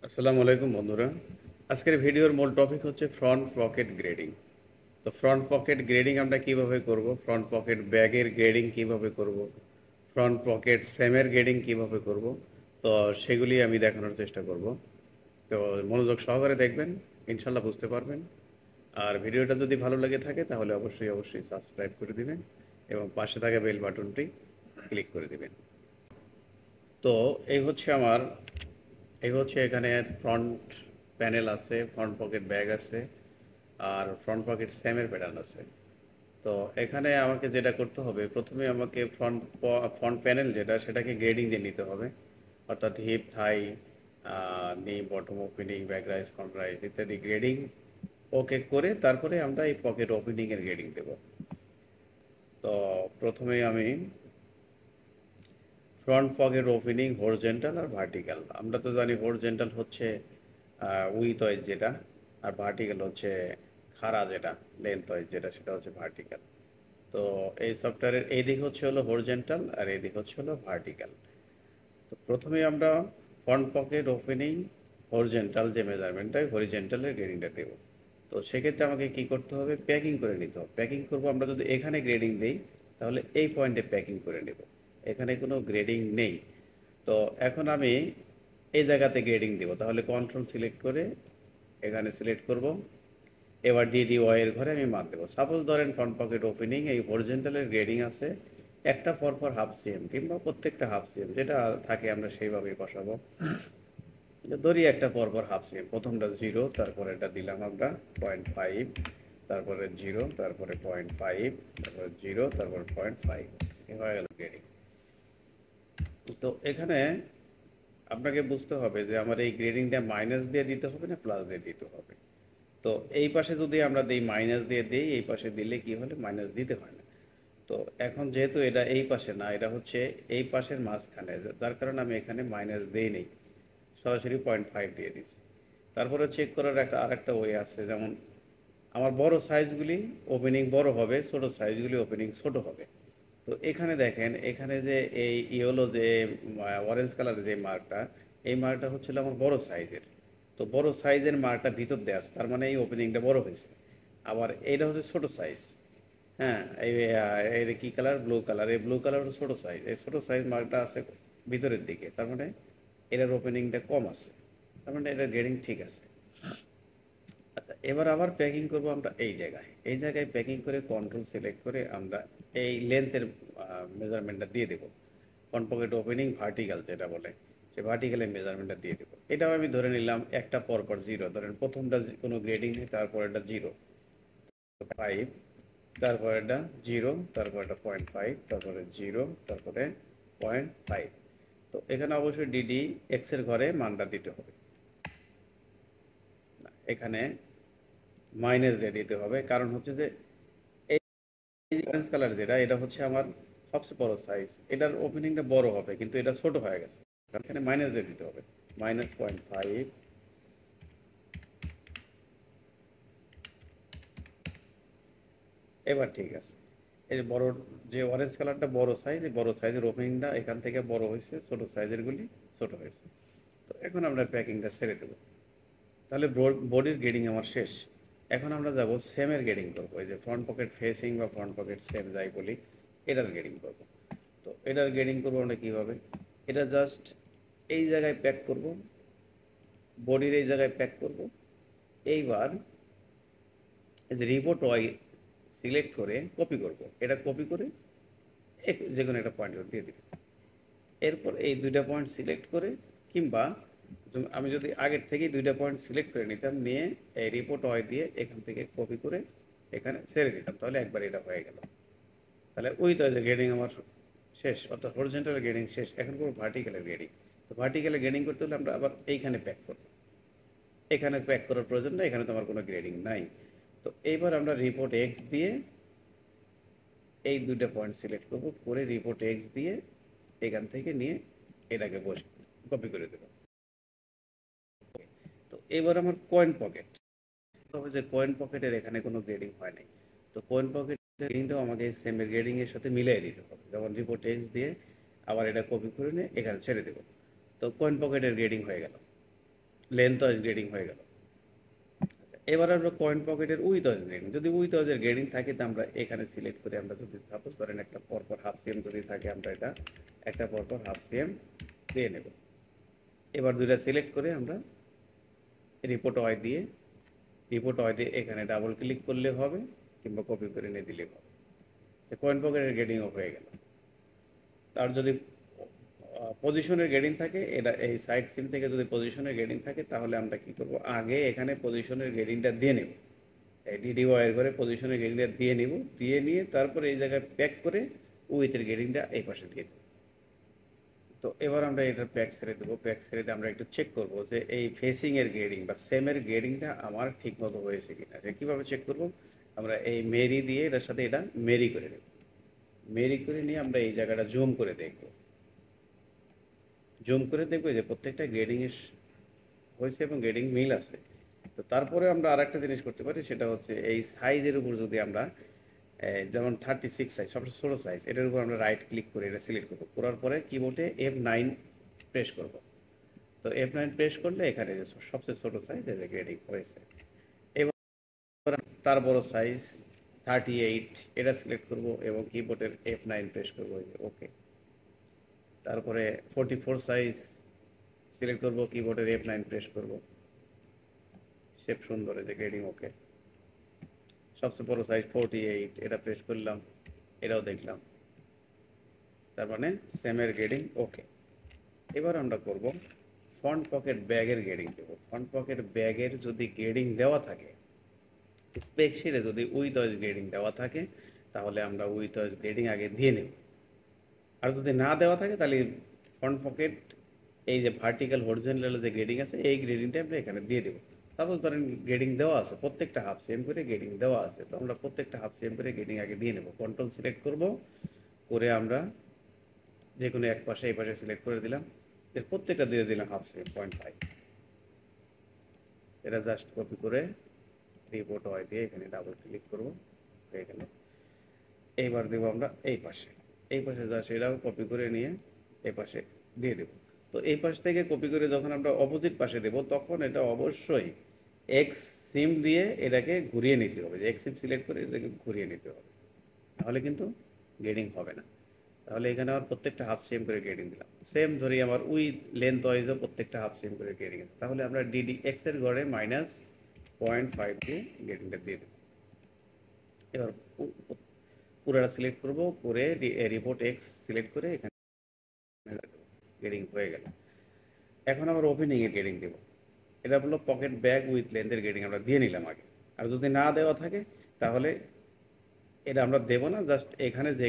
আসসালামু আলাইকুম বন্ধুরা। আজকের ভিডিওর মূল টপিক হচ্ছে ফ্রন্ট পকেট গ্রেডিং। তো ফ্রন্ট পকেট গ্রেডিং আমরা কিভাবে করব, ফ্রন্ট পকেট ব্যাগের গ্রেডিং কিভাবে করব, ফ্রন্ট পকেট সেমের গ্রেডিং কিভাবে করব, তো সেগুলি আমি দেখানোর চেষ্টা করব। তো মনোযোগ সহকারে দেখবেন, ইনশাল্লাহ বুঝতে পারবেন। আর ভিডিওটা যদি ভালো লেগে থাকে তাহলে অবশ্যই অবশ্যই সাবস্ক্রাইব করে দিবেন এবং পাশে থাকা বেল বাটনটি ক্লিক করে দিবেন। তো এই হচ্ছে আমার এই হচ্ছে এখানে ফ্রন্ট প্যানেল আছে, ফ্রন্ট পকেট ব্যাগ আছে, আর ফ্রন্ট পকেট স্যামের প্যাটার্ন আছে। তো এখানে আমাকে যেটা করতে হবে, প্রথমে আমাকে ফ্রন্ট প্যানেল যেটা সেটাকে গ্রেডিং দিয়ে নিতে হবে। অর্থাৎ হিপ, থাই, নি, bottom opening, back rise, front rise ইত্যাদি গ্রেডিং ওকে করে তারপরে আমরা এই পকেট ওপেনিং এর গ্রেডিং দেব। তো প্রথমে আমি ফ্রন্ট পকেট ওপেনিং হরিজন্টাল আর ভার্টিক্যাল। আমরা তো জানি হরিজন্টাল হচ্ছে উইথ ওয়াইজ যেটা, আর ভার্টিক্যাল হচ্ছে খাড়া যেটা, লেন্থ ওয়াইজ যেটা, সেটা হচ্ছে ভার্টিক্যাল। তো এই সফটওয়্যারের এই দিক হচ্ছে হলো হরিজন্টাল আর এই দিক হচ্ছে হলো ভার্টিক্যাল। তো প্রথমে আমরা ফ্রন্ট পকেট ওপেনিং হরিজন্টাল যে মেজারমেন্টটা, হরিজন্টালের গ্রেডিংটা দেব। তো সেক্ষেত্রে আমাকে কি করতে হবে, প্যাকিং করে নিতে হবে। প্যাকিং করব, আমরা যদি এখানে গ্রেডিং দেই তাহলে এই পয়েন্টে প্যাকিং করে নেব, এখানে কোনো গ্রেডিং নেই। তো এখন আমি এই জায়গাতে গ্রেডিং দেব, তাহলে কন্ট্রোল সিলেক্ট করে এখানে সিলেক্ট করব। এবার ডিডি ওয়াই এর ঘরে আমি মাপ দেবো। সাপোজ ধরেন ফ্রন্ট পকেট ওপেনিং এই হরিজন্টালের গ্রেডিং আছে একটা পর হাফ সিএম কিংবা প্রত্যেকটা হাফ সিএম যেটা থাকে আমরা সেইভাবেই বসাবো। ধরি একটা পর হাফ সিএম, প্রথমটা 0, তারপরে এটা দিলাম আমরা 0.5, তারপরে 0, তারপরে 0.5, তারপরে 0, তারপরে 0.5, হয়ে গেল গ্রেডিং। তো এখানে আপনাকে বুঝতে হবে যে আমার এই গ্রেডিংটা মাইনাস দিয়ে দিতে হবে না প্লাস দিয়ে দিতে হবে। তো এই পাশে যদি আমরা দিই মাইনাস দিয়ে দিই, এই পাশে দিলে কি হলে মাইনাস দিতে হয় না। তো এখন যেহেতু এটা এই পাশে না, এটা হচ্ছে এই পাশের মাঝখানে, যার কারণে আমি এখানে মাইনাস দিই নেই, সরাসরি 0.5 দিয়ে দিচ্ছি। তারপরে চেক করার আরেকটা ওয়ে আছে, যেমন আমার বড় সাইজগুলি ওপেনিং বড় হবে, ছোট সাইজগুলি ওপেনিং ছোট হবে। তো এখানে দেখেন, এখানে যে এই ইয়েলো যে অরেঞ্জ কালারের যে মার্কটা, এই মার্কটা হচ্ছিল আমার বড় সাইজের। তো বড় সাইজের মার্কটা ভিতর দেওয়া আছে, তার মানে এই ওপেনিংটা বড় হয়েছে। আবার এইটা হচ্ছে ছোট সাইজ। হ্যাঁ, এই কি কালার, ব্লু কালার, এই ব্লু কালার ছোট সাইজ, এই ছোট সাইজ মার্কটা আছে ভিতরের দিকে, তার মানে এটার ওপেনিংটা কম আছে, তার মানে এটার গ্রেডিং ঠিক আছে। আচ্ছা, এবার আবার প্যাকিং করব আমরা এই জায়গায় প্যাকিং করে কন্ট্রোল সিলেক্ট করে আমরা এই লেন্থের মেজারমেন্টটা দিয়ে দেবো। ফ্রন্ট পকেট ওপেনিং ভার্টিক্যাল যেটা বলে, সে ভার্টিক্যালের মেজারমেন্টটা দিয়ে দেবো। এটাও আমি ধরে নিলাম একটা পর 0, ধরেন প্রথমটা কোনো গ্রেডিং নেই, তারপর এটা 0, 5, তারপর এটা 0, তারপর এটা 0.5, তারপরে 0, তারপরে 0.5। তো এখানে অবশ্যই ডিডি এক্স এর ঘরে মানটা দিতে হবে, এখানে মাইনাস দিয়ে দিতে হবে। কারণ হচ্ছে যে এই অরেঞ্জ কালার যেটা, এটা হচ্ছে আমার সবচেয়ে বড় সাইজ, এটার ওপেনিংটা বড় হবে কিন্তু এটা ছোট হয়ে গেছে, এখানে মাইনাস দিয়ে দিতে হবে, -0.5। এবার ঠিক আছে, এই যে বড়, যে অরেঞ্জ কালারটা বড় সাইজ, এই বড় সাইজের ওপেনিংটা এখান থেকে বড় হয়েছে, ছোট সাইজের গুলি ছোট হয়েছে। তো এখন আমরা প্যাকিংটা ছেড়ে দেবো। তাহলে বডির গ্রেডিং আমার শেষ। এখন আমরা যাব সেমের গ্রেডিং করবো, এই যে ফ্রন্ট পকেট ফেসিং বা ফ্রন্ট পকেট সেম যাই বলি, এটার গ্রেডিং করবো। তো এটার গ্রেডিং করবো আমরা কীভাবে, এটা জাস্ট এই জায়গায় প্যাক করব, বডির এই জায়গায় প্যাক করব। এইবার এই যে রিপোর্ট ওয়াই সিলেক্ট করে কপি করব, এটা কপি করে যে কোনো একটা পয়েন্ট দিয়ে দিব। এরপর এই দুইটা পয়েন্ট সিলেক্ট করে, কিংবা আমি যদি আগের থেকেই দুইটা পয়েন্ট সিলেক্ট করে নিতাম, নিয়ে এই রিপোর্ট ওয়াই দিয়ে এখান থেকে কপি করে এখানে ছেড়ে দিতাম, তাহলে একবার এটা হয়ে গেল। তাহলে ওই তো যে গ্রেডিং আমার শেষ, অর্থাৎ হরিজন্টাল গ্রেডিং শেষ। এখন করবো ভার্টিক্যালের গ্রেডিং। তো ভার্টিক্যালের গ্রেডিং করতে হলে আমরা আবার এইখানে প্যাক করব, এখানে প্যাক করার প্রয়োজন না, এখানে তো আমার কোনো গ্রেডিং নাই। তো এইবার আমরা রিপোর্ট এক্স দিয়ে এই দুইটা পয়েন্ট সিলেক্ট করব, করে রিপোর্ট এক্স দিয়ে এখান থেকে নিয়ে এটাকে বসে কপি করে দেবো। তো এবার আমার কয়েন পকেট, তবে যে কয়েন পকেটের এখানে কোনো গ্রেডিং হয় নাই। তো কয়েন পকেটের গ্রেডিংটাও আমাকে সেম গ্রেডিং এর সাথে মিলিয়ে দিতে হবে, যেমন রিপোর্ট এক্স দিয়ে আবার এটা কপি করে নিয়ে এখানে ছেড়ে দেবো। তো কয়েন পকেটের গ্রেডিং হয়ে গেল। লেন্থ ওয়াইজ গ্রেডিং হয়ে গেল। আচ্ছা, এবার আমরা পয়েন্ট পকেটের উইথ ওয়াইজ গ্রেডিং, যদি উইথ ওয়াইজের গ্রেডিং থাকে তো আমরা এখানে সিলেক্ট করে আমরা যদি সাপোজ করেন একটা পরপর হাফ সিএম যদি থাকে আমরা এটা একটা পরপর হাফ সিএম দিয়ে নেব। এবার দুইটা সিলেক্ট করে আমরা রিপোর্ট ওয়াই দিয়ে এখানে ডাবল ক্লিক করলে হবে, কিংবা কপি করে নিয়ে দিলে হবে। পয়েন্ট পকেটের গ্রেডিংও হয়ে গেল। আর যদি পজিশনের গ্রেডিং থাকে, এটা এই সাইড সিম থেকে যদি পজিশনের গ্রেডিং থাকে তাহলে আমরা কি করব, আগে এখানে পজিশনের গ্রেডিংটা দিয়ে নেব, এই ডিডি ওয়ার করে পজিশনের গ্রেডিংটা দিয়ে নিব, দিয়ে নিয়ে তারপরে এই জায়গায় প্যাক করে উইথের গ্রেডিংটা এই পাশে দিয়ে দেবো। তো এবার আমরা এটা প্যাক ছেড়ে দেবো। প্যাক ছেড়ে দিয়ে আমরা একটু চেক করব যে এই ফেসিং এর গ্রেডিং বা সেমের গ্রেডিংটা আমার ঠিক মতো হয়েছে কিনা। কিভাবে চেক করব, আমরা এই মেরি দিয়ে এটার সাথে এটা মেরি করে নেব। মেরি করে নিয়ে আমরা এই জায়গাটা জুম করে দেখবো, যে প্রত্যেকটা গ্রেডিং এর হয়েছে এবং গ্রেডিং মিল আছে। তো তারপরে আমরা আরেকটা জিনিস করতে পারি, সেটা হচ্ছে এই সাইজের উপর যদি আমরা যেমন 36 সাইজ সবচেয়ে ছোট সাইজ, এটার উপর আমরা রাইট ক্লিক করে এটা সিলেক্ট করবো, করার পরে কিবোর্ডে F9 প্রেস করব। তো F9 প্রেস করলে এখানে যে সবচেয়ে ছোট সাইজ এর গ্রেডিং হয়েছে। এবার তার বড় সাইজ 38 এটা সিলেক্ট করব এবং কিবোর্ডের F9 প্রেস করব, ওকে। তারপরে 44 সাইজ সিলেক্ট করব, কিবোর্ডের F9 প্রেস করব, শেপ সুন্দর, এই যে গ্রেডিং ওকে। সবচেয়ে বড় সাইজ 48 এটা প্রেস করলাম, এটাও দেখলাম, তার মানে সেমের গ্রেডিং ওকে। এবার আমরা করব ফ্রন্ট পকেট ব্যাগের গ্রেডিং দেব। ফ্রন্ট পকেট ব্যাগের যদি গ্রেডিং দেওয়া থাকে, স্পেকশিটে যদি উইথ ওয়াইজ গ্রেডিং দেওয়া থাকে তাহলে আমরা উইথ ওয়াইজ গ্রেডিং আগে দিয়ে নেব। আর যদি না দেওয়া থাকে তাহলে ফ্রন্ট পকেট এই যে ভার্টিক্যাল হরিজন্টাল যে গ্রেডিং আছে এই গ্রেডিংটা আমরা এখানে দিয়ে দেবো। সাপোজ ধরেন গ্রেডিং দেওয়া আছে, প্রত্যেকটা হাফ সেম করে গ্রেডিং দেওয়া আছে, তো আমরা প্রত্যেকটা হাফ সেম করে গ্রেডিং আগে দিয়ে নেব। কন্ট্রোল সিলেক্ট করব, করে আমরা যে কোনো এক পাশে এই পাশে সিলেক্ট করে দিলাম, এর প্রত্যেকটা দিয়ে দিলাম হাফ সেম 0.5। এটা জাস্ট কপি করে রিপোর্ট ওয়াই দিয়ে এখানে ডাবল ক্লিক করব, হয়ে গেল। এইবার দেবো আমরা এই পাশে জাস্ট এটাও কপি করে নিয়ে এই পাশে দিয়ে দেবো। তো এই পাশ থেকে কপি করে যখন আমরা অপোজিট পাশে দেব তখন এটা অবশ্যই এক্স সিম দিয়ে এটাকে ঘুরিয়ে নিতে হবে, যে এক্স সিম সিলেক্ট করে এটাকে ঘুরিয়ে নিতে হবে, নাহলে কিন্তু গ্রেডিং হবে না। তাহলে এখানে আমার প্রত্যেকটা হাফ সেম করে গ্রেডিং দিলাম। সেম ধরি আমার উইথ লেন্থ ওয়াইজও প্রত্যেকটা হাফ সেম করে গ্রেডিং আছে, তাহলে আমরা ডিডি এক্স এর ঘরে -0.5 দিয়ে গ্রেডিংটা দিয়ে দেবো। এবার পুরোটা সিলেক্ট করব, করে রিপোর্ট এক্স সিলেক্ট করে এখানে গ্রেডিং হয়ে গেল। এখন আবার ওপেনিং এর গ্রেডিং দেব। এটা হলো পকেট ব্যাগ উইথ লেন্থের গ্রেডিং আমরা দিয়ে নিলাম আগে। আর যদি না দেওয়া থাকে তাহলে এটা আমরা দেব না, জাস্ট এখানে যে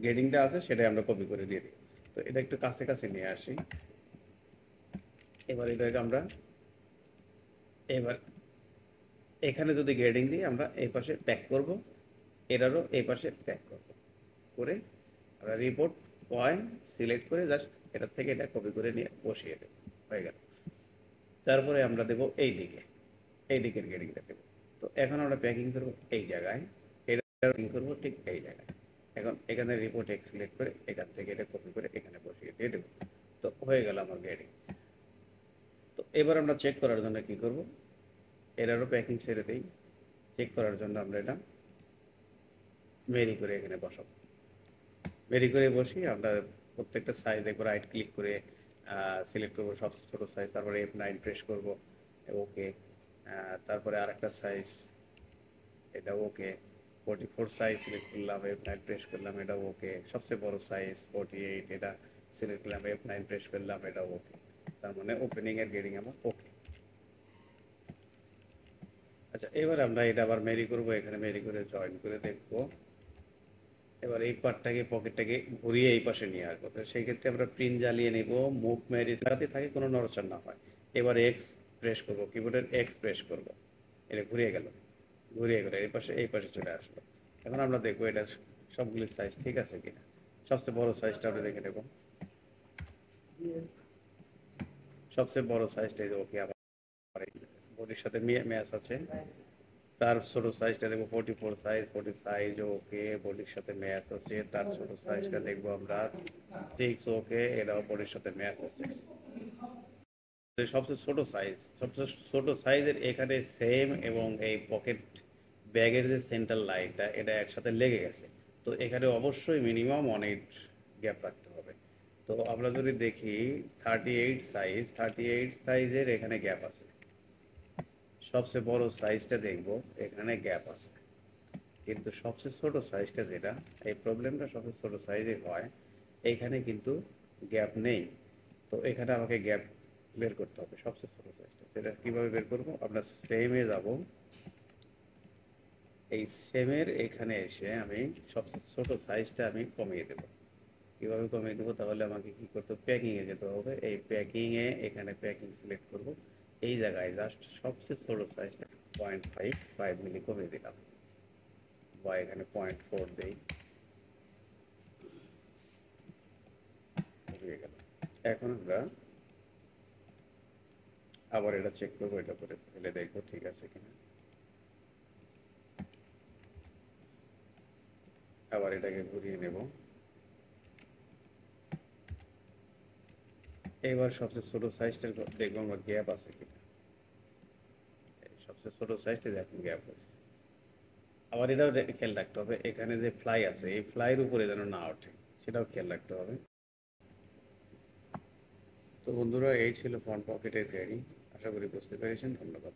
গ্রেডিংটা আছে সেটাই আমরা কপি করে দিয়ে দিই। তো এটা একটু কাছে কাছে নিয়ে আসি। এবার এটাকে আমরা এবার এখানে যদি গ্রেডিং দিই আমরা এই পাশে প্যাক করব, এটারও এই পাশে প্যাক করব, করে আমরা রিপোর্ট পয়েন্ট সিলেক্ট করে জাস্ট এটার থেকে এটা কপি করে নিয়ে বসিয়ে দেব, হয়ে গেল। তারপরে আমরা দেব এই দিকের গ্রেডিংটা দেবো। তো এখন আমরা প্যাকিং করব এই জায়গায়, এটা প্যাকিং করবো ঠিক এই জায়গায়। এখন এখানে রিপোর্ট এক্স সিলেক্ট করে এখান থেকে এটা কপি করে এখানে বসিয়ে দিয়ে দেবো। তো হয়ে গেল আমার গ্রেডিং। তো এবার আমরা চেক করার জন্য কি করব, এটারও প্যাকিং ছেড়ে দিই। চেক করার জন্য আমরা এটা মেরি করে এখানে বসাবো। মেরি করে বসি আমরা প্রত্যেকটা সাইজ একবার রাইট ক্লিক করে সিলেক্ট করবো সবচেয়ে ছোট সাইজ, তারপরে F9 প্রেস করব, ওকে। তারপরে আরেকটা সাইজ, এটা ওকে। 44 সাইজ সিলেক্ট করলাম, F9 প্রেস করলাম, এটা ওকে। সবচেয়ে বড় সাইজ 48, এটা সিলেক্ট করলাম, F9 প্রেস করলাম, এটা ওকে। তার মানে ওপেনিং এর গ্রেডিং আমার ওকে। আচ্ছা, এবার আমরা এটা আবার মেরি করব, এখানে মেরি করে জয়েন করে দেখবো। এবার এই পার্টটাকে পকেটটাকে ঘুরিয়ে এই পাশে নিয়ে আসবো। তো সেই ক্ষেত্রে আমরা প্রিন্ট জ্বালিয়ে নেব, মুভ মেরি যাতে থাকে কোনো নড়াচড় না হয়। এবার এক্স প্রেস করব, কিবোর্ডের এক্স প্রেস করব, এটা ঘুরিয়ে গেলে এই পাশে চলে আসলো। এখন আমরা দেখবো এটা সবগুলি সাইজ ঠিক আছে কিনা। সবচেয়ে বড় সাইজটা আমরা দেখে নেব, সবচেয়ে বড় সাইজটা ওকে। আবার বডির সাথে ম্যাচ আছে। তার ছোট সাইজটা দেখবো 44 সাইজ, 40 সাইজ ওকে, বডির সাথে ম্যাচ আছে। তার ছোট সাইজটা দেখবো আমরা 6 ওকে, এটাও বডির সাথে ম্যাচ আছে। সবচেয়ে ছোট সাইজ, সবচেয়ে ছোট সাইজের এখানে সেম, এবং এই পকেট ব্যাগের যে সেন্টার লাইনটা এটা একসাথে লেগে গেছে। তো এখানে অবশ্যই মিনিমাম 1/8 গ্যাপ রাখতে হবে। তো আমরা যদি দেখি 38 সাইজের এখানে গ্যাপ আছে। সবচেয়ে বড় সাইজটা দেখব, এখানে গ্যাপ আছে। কিন্তু সবচেয়ে ছোট সাইজটা যেটা, এই প্রবলেমটা সবচেয়ে ছোট সাইজে হয়, এইখানে কিন্তু গ্যাপ নেই। তো এখানে আমাকে গ্যাপ বের করতে হবে সবচেয়ে ছোট সাইজটা। সেটা কিভাবে বের করব? আমরা সেমে যাব, এই সেমের এখানে এসে আমি সবচেয়ে ছোট সাইজটা আমি কমিয়ে দেব। কিভাবে কমিয়ে দেবো? তাহলে আমাকে কি করতে হবে? প্যাকিংয়ে যেতে হবে। এই প্যাকিংয়ে এখানে প্যাকিং সিলেক্ট করব, এই জায়গায় জাস্ট সবচেয়ে ছোট সাইজটা 0.5 মিলি কমিয়ে দিলাম, বা এখানে 0.4 দেই, কমিয়ে গেল। এখন আমরা আবার এটা চেক করবো, এটা করে ফেলে দেখবো ঠিক আছে কিনা। আবার এটাকে ঘুরিয়ে নেব। এবার সবচেয়ে ছোট সাইজটা দেখবো আমরা গ্যাপ আছে কিনা। সবচেয়ে ছোট সাইজটা দেখুন গ্যাপ আছে। আবার এটাও খেয়াল রাখতে হবে, এখানে যে ফ্লাই আছে এই ফ্লাইয়ের উপরে যেন না ওঠে, সেটাও খেয়াল রাখতে হবে। তো বন্ধুরা, এই ছিল ফ্রন্ট পকেটের ক্যারি। আশা করি বুঝতে পেরেছেন। ধন্যবাদ।